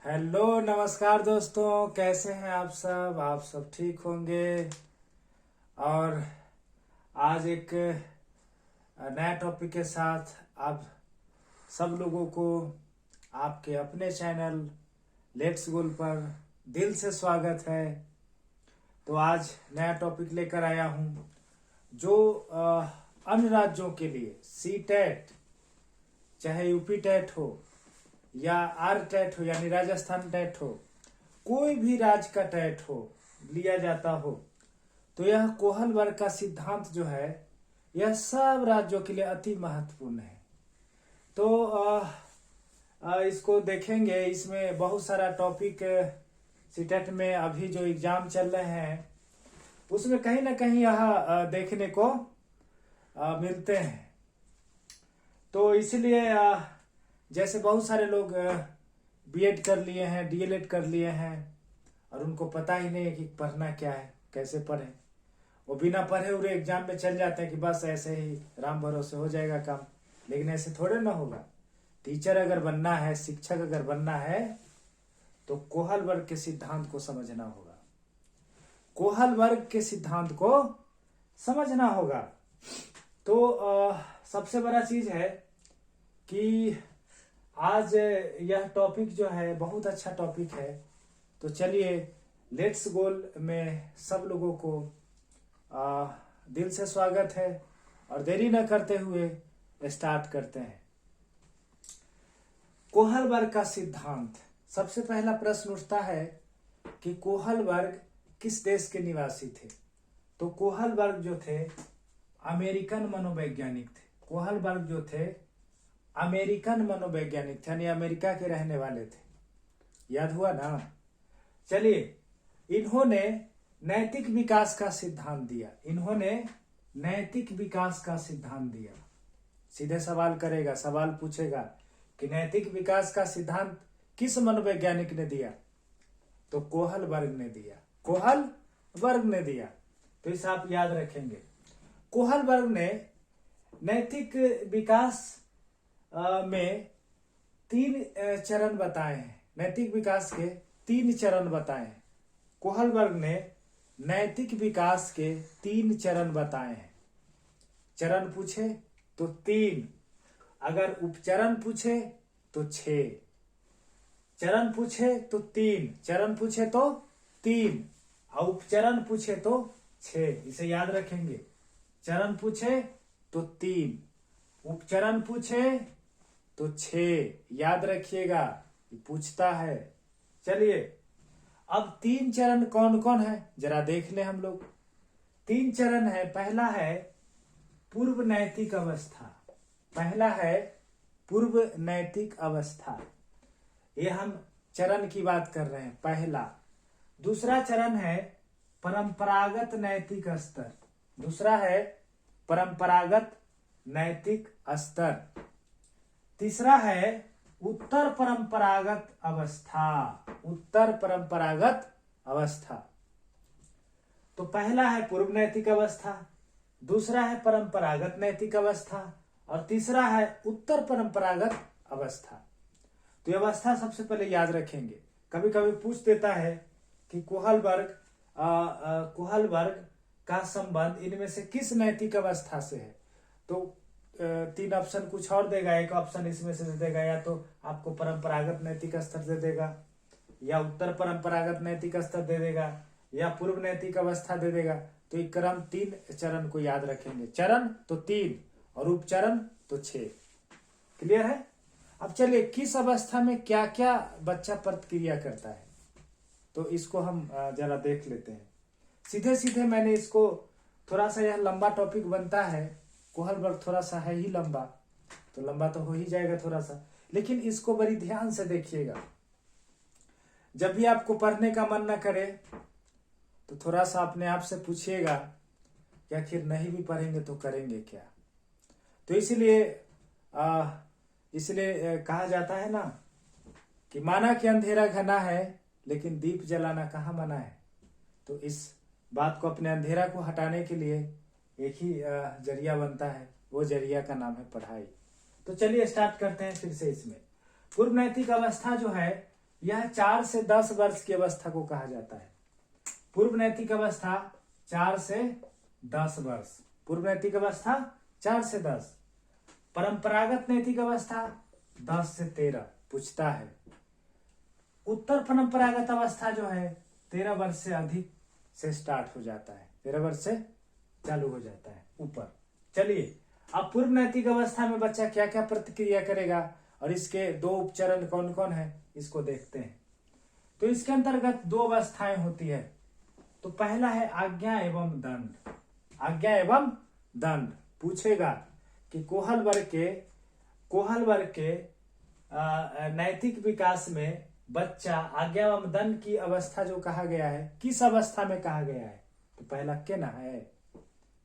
Hello नमस्कार दोस्तों, कैसे हैं आप सब ठीक होंगे। और आज एक नया टॉपिक के साथ आप सब लोगों को आपके अपने चैनल लेट्स गोल पर दिल से स्वागत है। तो आज नया टॉपिक लेकर आया हूं जो अन्य राज्यों के लिए सी टेट, चाहे यूपी टेट हो या आर टेट हो यानी राजस्थान टेट हो, कोई भी राज्य का टेट हो लिया जाता हो, तो यह कोहल वर्ग का सिद्धांत जो है यह सब राज्यों के लिए अति महत्वपूर्ण है। तो इसको देखेंगे। इसमें बहुत सारा टॉपिक सीटेट में अभी जो एग्जाम चल रहे हैं उसमें कहीं ना कहीं यह देखने को मिलते हैं। तो इसलिए जैसे बहुत सारे लोग बीएड कर लिए हैं, डीएलएड कर लिए हैं और उनको पता ही नहीं है कि पढ़ना क्या है, कैसे पढ़ें। वो बिना पढ़े हुए एग्जाम में चल जाते हैं कि बस ऐसे ही राम भरोसे हो जाएगा काम। लेकिन ऐसे थोड़े ना होगा। टीचर अगर बनना है, शिक्षक अगर बनना है तो कोहल वर्ग के सिद्धांत को समझना होगा। कोहल वर्ग के सिद्धांत को समझना होगा। तो सबसे बड़ा चीज है कि आज यह टॉपिक जो है बहुत अच्छा टॉपिक है। तो चलिए लेट्स गोल में सब लोगों को दिल से स्वागत है और देरी न करते हुए स्टार्ट करते हैं। कोहल वर्ग का सिद्धांत। सबसे पहला प्रश्न उठता है कि कोहल वर्ग किस देश के निवासी थे। तो कोहल वर्ग जो थे अमेरिकन मनोवैज्ञानिक थे। कोहल वर्ग जो थे अमेरिकन मनोवैज्ञानिक थे, यानी अमेरिका के रहने वाले थे। याद हुआ ना। चलिए, इन्होंने नैतिक विकास का सिद्धांत दिया। इन्होंने नैतिक विकास का सिद्धांत दिया। सीधे सवाल करेगा, सवाल पूछेगा कि नैतिक विकास का सिद्धांत किस मनोवैज्ञानिक ने दिया। तो कोहल वर्ग ने दिया। कोहल वर्ग ने दिया। तो इसे आप याद रखेंगे। कोहल वर्ग ने नैतिक विकास में 3 चरण बताए हैं। नैतिक विकास के 3 चरण बताए हैं। कोहल वर्ग ने नैतिक विकास के 3 चरण बताए हैं। चरण पूछे तो 3, अगर उपचरण पूछे तो 6, चरण पूछे तो 3, चरण पूछे तो 3 और उपचरण पूछे तो 6। इसे याद रखेंगे। चरण पूछे तो 3, उपचरण पूछे तो 6। याद रखिएगा, पूछता है। चलिए, अब 3 चरण कौन कौन है जरा देख ले हम लोग। 3 चरण है। पहला है पूर्व नैतिक अवस्था। पहला है पूर्व नैतिक अवस्था। ये हम चरण की बात कर रहे हैं, पहला। दूसरा चरण है परंपरागत नैतिक स्तर। दूसरा है परंपरागत नैतिक स्तर। तीसरा है उत्तर परंपरागत अवस्था। उत्तर परंपरागत अवस्था। तो पहला है पूर्व नैतिक अवस्था, दूसरा है परंपरागत नैतिक अवस्था और तीसरा है उत्तर परंपरागत अवस्था। तो ये अवस्था सबसे पहले याद रखेंगे। कभी कभी पूछ देता है कि कोहल वर्ग का संबंध इनमें से किस नैतिक अवस्था से है। तो 3 ऑप्शन कुछ और देगा। एक ऑप्शन इसमें से दे देगा, या तो आपको परंपरागत नैतिक स्तर दे देगा, या उत्तर परंपरागत नैतिक स्तर दे देगा, या पूर्व नैतिक अवस्था दे देगा। तो एक क्रम 3 चरण को याद रखेंगे। चरण तो 3 और उपचरण तो 6। क्लियर है। अब चलिए, किस अवस्था में क्या क्या बच्चा प्रतिक्रिया करता है तो इसको हम जरा देख लेते हैं। सीधे सीधे मैंने इसको थोड़ा सा, यह लंबा टॉपिक बनता है। कोहल वर्ग थोड़ा सा है ही लंबा, तो लंबा तो हो ही जाएगा थोड़ा सा, लेकिन इसको बड़ी ध्यान से देखिएगा। जब भी आपको पढ़ने का मन न करे तो थोड़ा सा अपने आप से पूछिएगा कि आखिर नहीं भी पढ़ेंगे तो करेंगे क्या। तो इसलिए कहा जाता है ना कि माना कि अंधेरा घना है लेकिन दीप जलाना कहाँ मना है। तो इस बात को, अपने अंधेरा को हटाने के लिए एक ही जरिया बनता है, वो जरिया का नाम है पढ़ाई। तो चलिए स्टार्ट करते हैं फिर से। इसमें पूर्व नैतिक अवस्था जो है यह 4 से 10 वर्ष की अवस्था को कहा जाता है। पूर्व नैतिक अवस्था 4 से 10 वर्ष, पूर्व नैतिक अवस्था 4 से 10, परंपरागत नैतिक अवस्था 10 से 13 पूछता है। उत्तर परंपरागत अवस्था जो है 13 वर्ष से अधिक से स्टार्ट हो जाता है, 13 वर्ष से चालू हो जाता है ऊपर। चलिए, अब पूर्व नैतिक अवस्था में बच्चा क्या क्या प्रतिक्रिया करेगा और इसके 2 उपचरण कौन कौन है इसको देखते हैं। तो इसके अंतर्गत 2 अवस्थाएं होती है। तो पहला है आज्ञा एवं दंड। आज्ञा एवं दंड पूछेगा कि कोहल वर्ग के नैतिक विकास में बच्चा आज्ञा एवं दंड की अवस्था जो कहा गया है किस अवस्था में कहा गया है। तो पहला क्या ना है,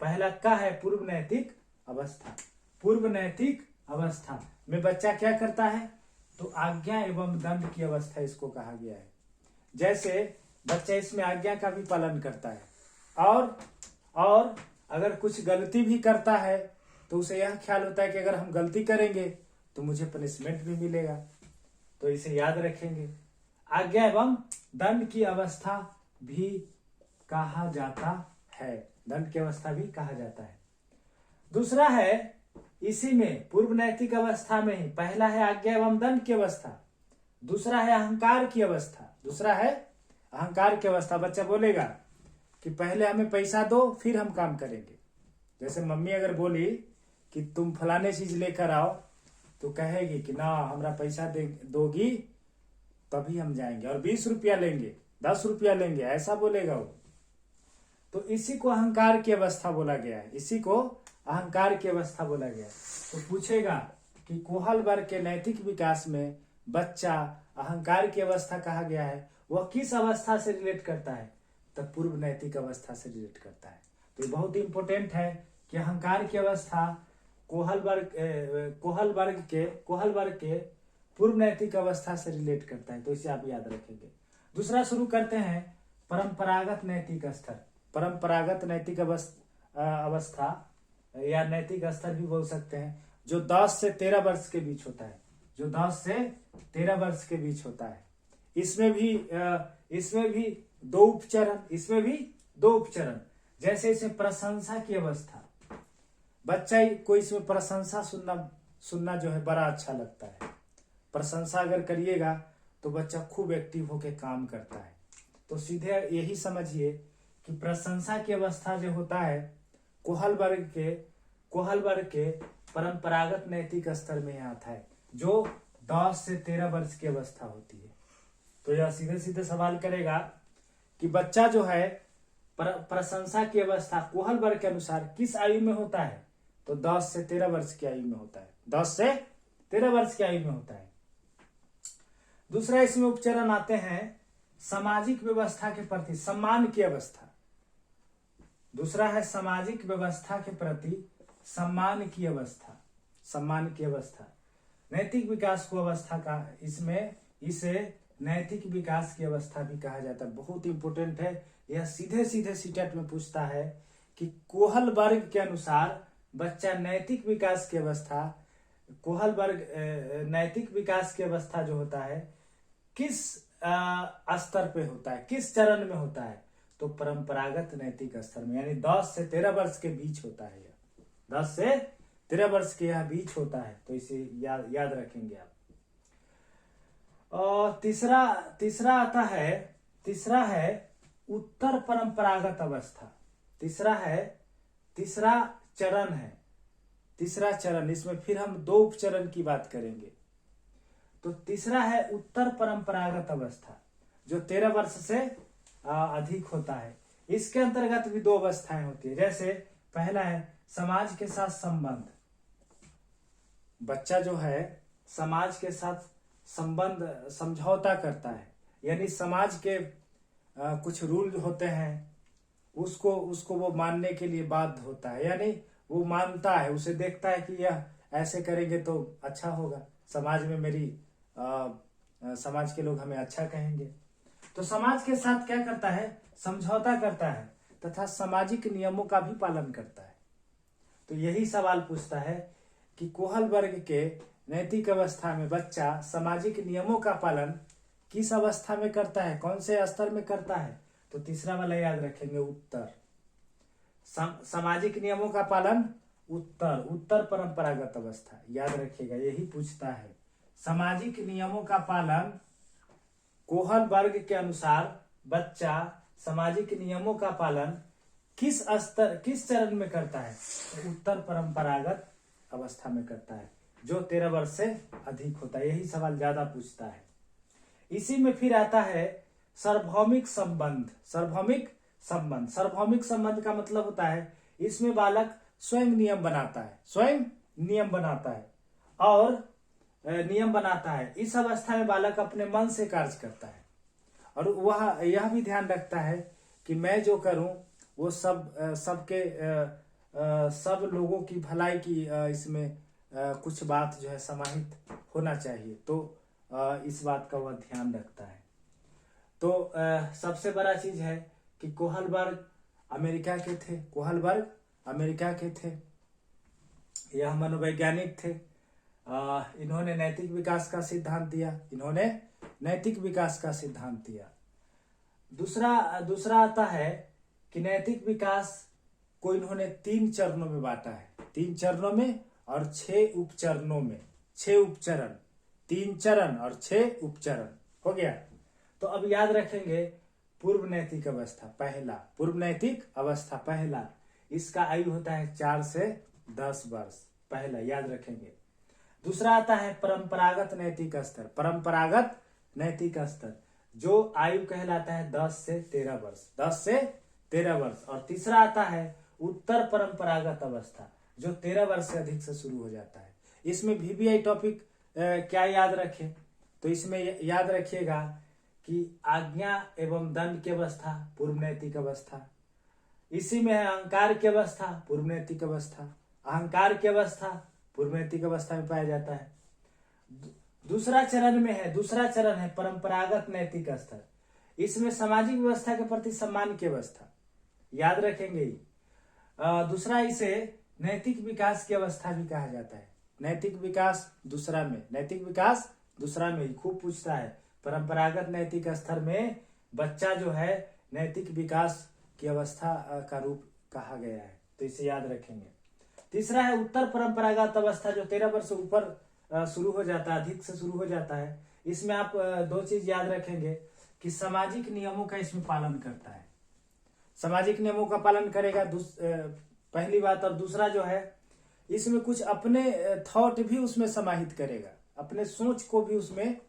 पहला का है पूर्व नैतिक अवस्था। पूर्व नैतिक अवस्था में बच्चा क्या करता है, तो आज्ञा एवं दंड की अवस्था इसको कहा गया है। जैसे बच्चा इसमें आज्ञा का भी पालन करता है और अगर कुछ गलती भी करता है तो उसे यह ख्याल होता है कि अगर हम गलती करेंगे तो मुझे पनिशमेंट भी मिलेगा, तो इसे याद रखेंगे। आज्ञा एवं दंड की अवस्था भी कहा जाता है, दंड की अवस्था भी कहा जाता है। दूसरा है इसी में पूर्व नैतिक अवस्था में ही, पहला है आज्ञा एवं दंड की अवस्था, दूसरा है अहंकार की अवस्था। दूसरा है अहंकार की अवस्था। बच्चा बोलेगा कि पहले हमें पैसा दो फिर हम काम करेंगे। जैसे मम्मी अगर बोली कि तुम फलाने चीज लेकर आओ तो कहेगी कि ना हमरा पैसा दोगी तभी हम जाएंगे, और 20 रुपया लेंगे, 10 रुपया लेंगे, ऐसा बोलेगा वो। तो इसी को अहंकार की अवस्था बोला गया है, इसी को अहंकार की अवस्था बोला गया है। तो पूछेगा कि कोहल वर्ग के नैतिक विकास में बच्चा अहंकार की अवस्था कहा गया है, वह किस अवस्था से रिलेट करता है, तब पूर्व नैतिक अवस्था से रिलेट करता है। तो ये बहुत इंपॉर्टेंट है कि अहंकार की अवस्था कोहल वर्ग के पूर्व नैतिक अवस्था से रिलेट करता है, तो इसे आप याद रखेंगे। दूसरा शुरू करते हैं परंपरागत नैतिक स्तर। परंपरागत नैतिक अवस्था या नैतिक स्तर भी बोल सकते हैं, जो 10 से 13 वर्ष के बीच होता है, जो 10 से 13 वर्ष के बीच होता है। इसमें भी 2 उपचरण, इसमें भी 2 उपचरण। जैसे इसमें प्रशंसा की अवस्था, बच्चा को इसमें प्रशंसा सुनना जो है बड़ा अच्छा लगता है। प्रशंसा अगर करिएगा तो बच्चा खूब एक्टिव होकर काम करता है। तो सीधे यही समझिए कि प्रशंसा की अवस्था जो होता है कोहल वर्ग के परंपरागत नैतिक स्तर में आता है, जो 10 से 13 वर्ष की अवस्था होती है। तो यह सीधे सीधे सवाल करेगा कि बच्चा जो है प्रशंसा की अवस्था कोहल वर्ग के अनुसार किस आयु में होता है, तो 10 से 13 वर्ष की आयु में होता है, 10 से 13 वर्ष की आयु में होता है। दूसरा इसमें उपचरण आते हैं सामाजिक व्यवस्था के प्रति सम्मान की अवस्था। दूसरा है सामाजिक व्यवस्था के प्रति सम्मान की अवस्था, सम्मान की अवस्था। नैतिक विकास को अवस्था का इसे नैतिक विकास की अवस्था भी कहा जाता है। बहुत इंपॉर्टेंट है, यह सीधे सीधे सीटेट में पूछता है कि कोहल वर्ग के अनुसार बच्चा नैतिक विकास की अवस्था, कोहल वर्ग नैतिक विकास की अवस्था जो होता है किस स्तर पे होता है, किस चरण में होता है, तो परंपरागत नैतिक स्तर में, यानी 10 से 13 वर्ष के बीच होता है। 10 से 13 वर्ष के यहाँ बीच होता है, तो इसे याद रखेंगे आप। और तीसरा है उत्तर परंपरागत अवस्था। तीसरा चरण, इसमें फिर हम 2 उपचरण की बात करेंगे। तो तीसरा है उत्तर परंपरागत अवस्था, जो 13 वर्ष से अधिक होता है। इसके अंतर्गत भी 2 अवस्थाएं होती है। जैसे पहला है समाज के साथ संबंध। बच्चा जो है समाज के साथ संबंध समझौता करता है, यानी समाज के कुछ रूल होते हैं उसको वो मानने के लिए बाध्य होता है, यानी वो मानता है, उसे देखता है कि यह ऐसे करेंगे तो अच्छा होगा, समाज में समाज के लोग हमें अच्छा कहेंगे। तो समाज के साथ क्या करता है, समझौता करता है तथा सामाजिक नियमों का भी पालन करता है। तो यही सवाल पूछता है कि कोहल वर्ग के नैतिक अवस्था में बच्चा सामाजिक नियमों का पालन किस अवस्था में करता है, कौन से स्तर में करता है? तो तीसरा वाला याद रखेंगे, उत्तर। सामाजिक नियमों का पालन, उत्तर। उत्तर परंपरागत अवस्था, याद रखिएगा, यही पूछता है। सामाजिक नियमों का पालन कोहल वर्ग के अनुसार बच्चा सामाजिक नियमों का पालन किस स्तर, किस चरण में करता है? तो उत्तर परंपरागत अवस्था में करता है, जो 13 वर्ष से अधिक होता है। यही सवाल ज्यादा पूछता है। इसी में फिर आता है सार्वभौमिक संबंध। सार्वभौमिक संबंध, सार्वभौमिक संबंध का मतलब होता है इसमें बालक स्वयं नियम बनाता है, स्वयं नियम बनाता है और नियम बनाता है। इस अवस्था में बालक अपने मन से कार्य करता है और वह यह भी ध्यान रखता है कि मैं जो करूं वो सब लोगों की भलाई की इसमें कुछ बात जो है समाहित होना चाहिए, तो इस बात का वह ध्यान रखता है। तो सबसे बड़ा चीज है कि कोहलबर्ग अमेरिका के थे, कोहलबर्ग अमेरिका के थे, यह मनोवैज्ञानिक थे। इन्होंने नैतिक विकास का सिद्धांत दिया, इन्होंने नैतिक विकास का सिद्धांत दिया। दूसरा आता है कि नैतिक विकास को इन्होंने 3 चरणों में बांटा है, 3 चरणों में और 6 उपचरणों में, 6 उपचरण, 3 चरण और 6 उपचरण हो गया। तो अब याद रखेंगे पूर्व नैतिक अवस्था पहला, पूर्व नैतिक अवस्था पहला, इसका आयु होता है 4 से 10 वर्ष, पहला याद रखेंगे। दूसरा आता है परंपरागत नैतिक स्तर, परंपरागत नैतिक स्तर, जो आयु कहलाता है 10 से 13 वर्ष, 10 से 13 वर्ष। और तीसरा आता है उत्तर परंपरागत अवस्था, जो 13 वर्ष से अधिक से शुरू हो जाता है। इसमें VBI टॉपिक क्या याद रखें? तो इसमें याद रखिएगा कि आज्ञा एवं दंड की अवस्था पूर्व नैतिक अवस्था, इसी में है अहंकार की अवस्था पूर्व नैतिक अवस्था, अहंकार की अवस्था पूर्व नैतिक अवस्था में पाया जाता है। दूसरा चरण है परंपरागत नैतिक स्तर, इसमें सामाजिक व्यवस्था के प्रति सम्मान की अवस्था, याद रखेंगे। दूसरा इसे नैतिक विकास की अवस्था भी कहा जाता है, नैतिक विकास दूसरा में, नैतिक विकास दूसरा में ही खूब पूछता है। परंपरागत नैतिक स्तर में बच्चा जो है नैतिक विकास की अवस्था का रूप कहा गया है, तो इसे याद रखेंगे। तीसरा है उत्तर परंपरागत अवस्था, जो 13 वर्ष से ऊपर शुरू हो जाता है, अधिक से शुरू हो जाता है। इसमें आप 2 चीज याद रखेंगे कि सामाजिक नियमों का इसमें पालन करता है, सामाजिक नियमों का पालन करेगा, पहली बात। और दूसरा जो है इसमें कुछ अपने थॉट भी उसमें समाहित करेगा, अपने सोच को भी उसमें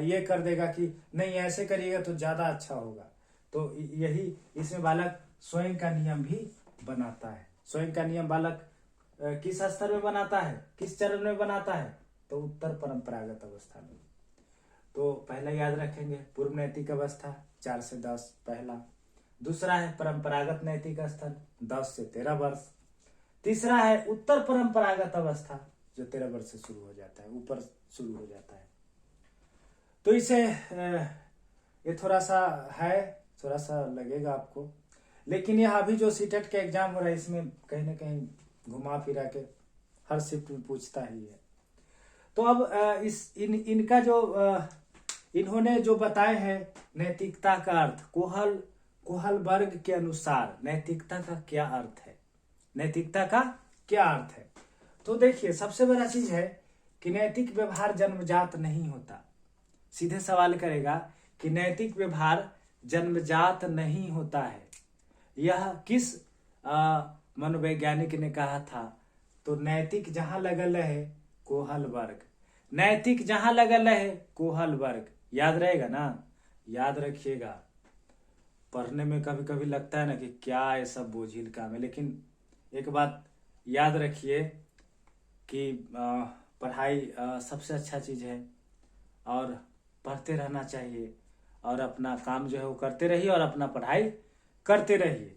ये कर देगा कि नहीं ऐसे करिएगा तो ज्यादा अच्छा होगा। तो यही इसमें बालक स्वयं का नियम भी बनाता है। स्वयं का नियम बालक किस स्तर में बनाता है, किस चरण में बनाता है? तो उत्तर परंपरागत अवस्था में। तो पहला याद रखेंगे पूर्व नैतिक अवस्था 4 से 10 पहला। दूसरा है परंपरागत नैतिक स्तर 10 से 13 वर्ष। तीसरा है उत्तर परंपरागत अवस्था, जो 13 वर्ष से शुरू हो जाता है, ऊपर शुरू हो जाता है। तो इसे ये थोड़ा सा है, थोड़ा सा लगेगा आपको, लेकिन यह अभी जो सीटेट का एग्जाम हो रहा है इसमें कहीं ना कहीं घुमा फिरा के हर शिफ्ट में पूछता ही है। तो अब इनका जो इन्होंने जो बताए हैं नैतिकता का अर्थ, कोहलबर्ग के अनुसार नैतिकता का क्या अर्थ है, नैतिकता का क्या अर्थ है? तो देखिए सबसे बड़ा चीज है कि नैतिक व्यवहार जन्मजात नहीं होता। सीधे सवाल करेगा कि नैतिक व्यवहार जन्मजात नहीं होता है, यह किस मनोवैज्ञानिक ने कहा था? तो नैतिक जहां लगल है कोहलबर्ग, नैतिक जहां लगल है कोहलबर्ग, याद रहेगा ना, याद रखिएगा। पढ़ने में कभी कभी लगता है ना कि क्या ये सब बोझिल काम है, लेकिन एक बात याद रखिए कि पढ़ाई सबसे अच्छा चीज है और पढ़ते रहना चाहिए और अपना काम जो है वो करते रहिए और अपना पढ़ाई करते रहिए।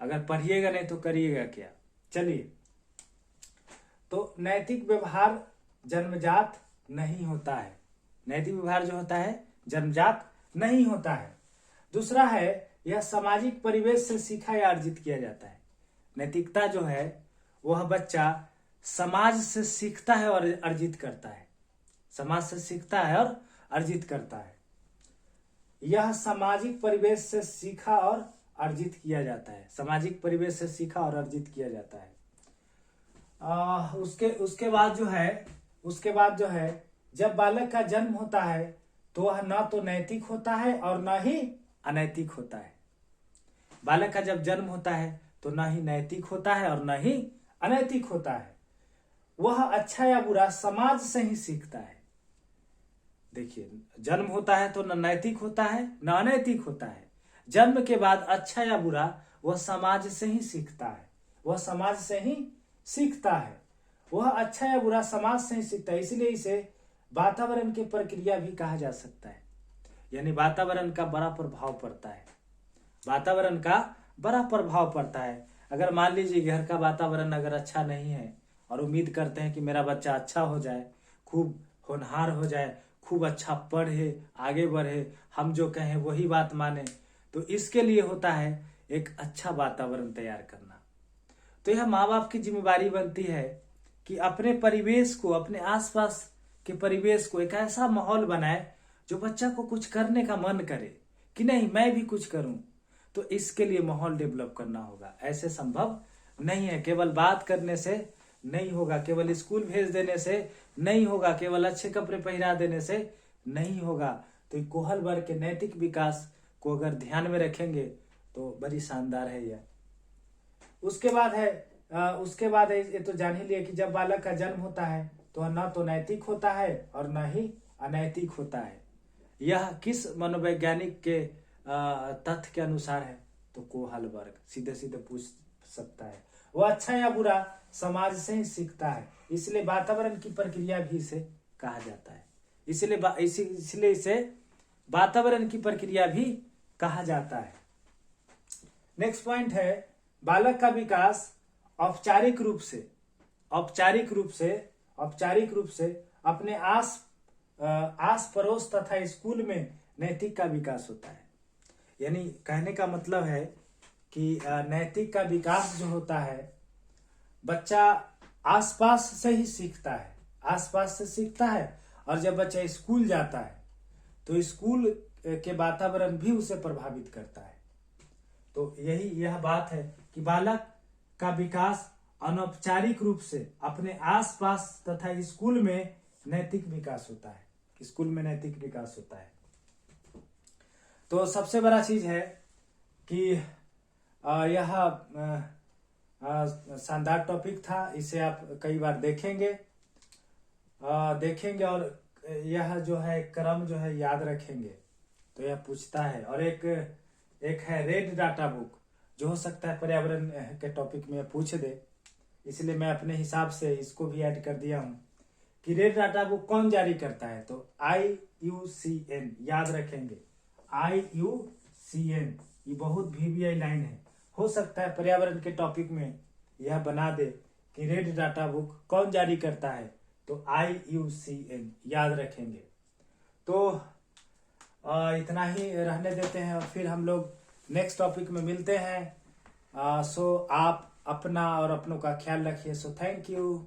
अगर पढ़िएगा नहीं तो करिएगा क्या? चलिए, तो नैतिक व्यवहार जन्मजात नहीं होता है, नैतिक व्यवहार जो होता है जन्मजात नहीं होता है। दूसरा है यह सामाजिक परिवेश से सीखा या अर्जित किया जाता है। नैतिकता जो है वह बच्चा समाज से सीखता है और अर्जित करता है, समाज से सीखता है और अर्जित करता है। यह सामाजिक परिवेश से सीखा और अर्जित किया जाता है। सामाजिक परिवेश से सीखा और अर्जित किया जाता है। उसके बाद जो है जब बालक का जन्म होता है तो वह ना तो नैतिक होता है और ना ही अनैतिक होता है। बालक का जब जन्म होता है तो ना ही नैतिक होता है और ना ही अनैतिक होता है। वह अच्छा या बुरा समाज से ही सीखता है। देखिए, जन्म होता है तो न नैतिक होता है न अनैतिक होता है। जन्म के बाद अच्छा या बुरा वह समाज से ही सीखता है। वह समाज से ही सीखता है। वह अच्छा या बुरा समाज से ही सीखता है। इसलिए इसे वातावरण की प्रक्रिया भी कहा जा सकता है। यानी वातावरण का बड़ा प्रभाव पड़ता है। वातावरण का बड़ा प्रभाव पड़ता है। अगर मान लीजिए घर का वातावरण अगर अच्छा नहीं है और उम्मीद करते हैं कि मेरा बच्चा अच्छा हो जाए, खूब होनहार हो जाए, खूब अच्छा पढ़े, आगे बढ़े, हम जो कहें वही बात माने, तो इसके लिए होता है एक अच्छा वातावरण तैयार करना। तो यह माँ बाप की जिम्मेदारी बनती है कि अपने परिवेश को, अपने आसपास के परिवेश को एक ऐसा माहौल बनाए जो बच्चा को कुछ करने का मन करे कि नहीं मैं भी कुछ करूं। तो इसके लिए माहौल डेवलप करना होगा। ऐसे संभव नहीं है, केवल बात करने से नहीं होगा, केवल स्कूल भेज देने से नहीं होगा, केवल अच्छे कपड़े पहना देने से नहीं होगा। तो कोहल वर्ग के नैतिक विकास को अगर ध्यान में रखेंगे तो बड़ी शानदार है यह। उसके बाद है ये तो जान ही लिया कि जब बालक का जन्म होता है तो न तो नैतिक होता है और न ही अनैतिक होता है। यह किस मनोवैज्ञानिक के तथ्य के अनुसार है? तो कोहल वर्ग सीधे सीधे पूछ सकता है। वह अच्छा या बुरा समाज से ही सीखता है। इसलिए वातावरण की प्रक्रिया भी इसे कहा जाता है। इसलिए इसे वातावरण की प्रक्रिया भी कहा जाता है। नेक्स्ट पॉइंट है बालक का विकास औपचारिक रूप से अपने आस पड़ोस तथा स्कूल में नैतिक का विकास होता है। यानी कहने का मतलब है कि नैतिक का विकास जो होता है बच्चा आसपास से ही सीखता है। आसपास से सीखता है और जब बच्चा स्कूल जाता है तो स्कूल के वातावरण भी उसे प्रभावित करता है। तो यह बात है कि बालक का विकास अनौपचारिक रूप से अपने आसपास तथा स्कूल में नैतिक विकास होता है। स्कूल में नैतिक विकास होता है। तो सबसे बड़ा चीज है कि यह शानदार टॉपिक था। इसे आप कई बार देखेंगे और यह जो है क्रम जो है याद रखेंगे। तो यह पूछता है। और एक है रेड डाटा बुक, जो हो सकता है पर्यावरण के टॉपिक में पूछ दे, इसलिए मैं अपने हिसाब से इसको भी ऐड कर दिया हूं कि रेड डाटा बुक कौन जारी करता है? तो IUCN, याद रखेंगे IUCN। ये बहुत VVI लाइन है। हो सकता है पर्यावरण के टॉपिक में यह बना दे कि रेड डाटा बुक कौन जारी करता है? तो IUCN, याद रखेंगे। तो इतना ही रहने देते हैं और फिर हम लोग नेक्स्ट टॉपिक में मिलते हैं। सो आप अपना और अपनों का ख्याल रखिए। So thank you.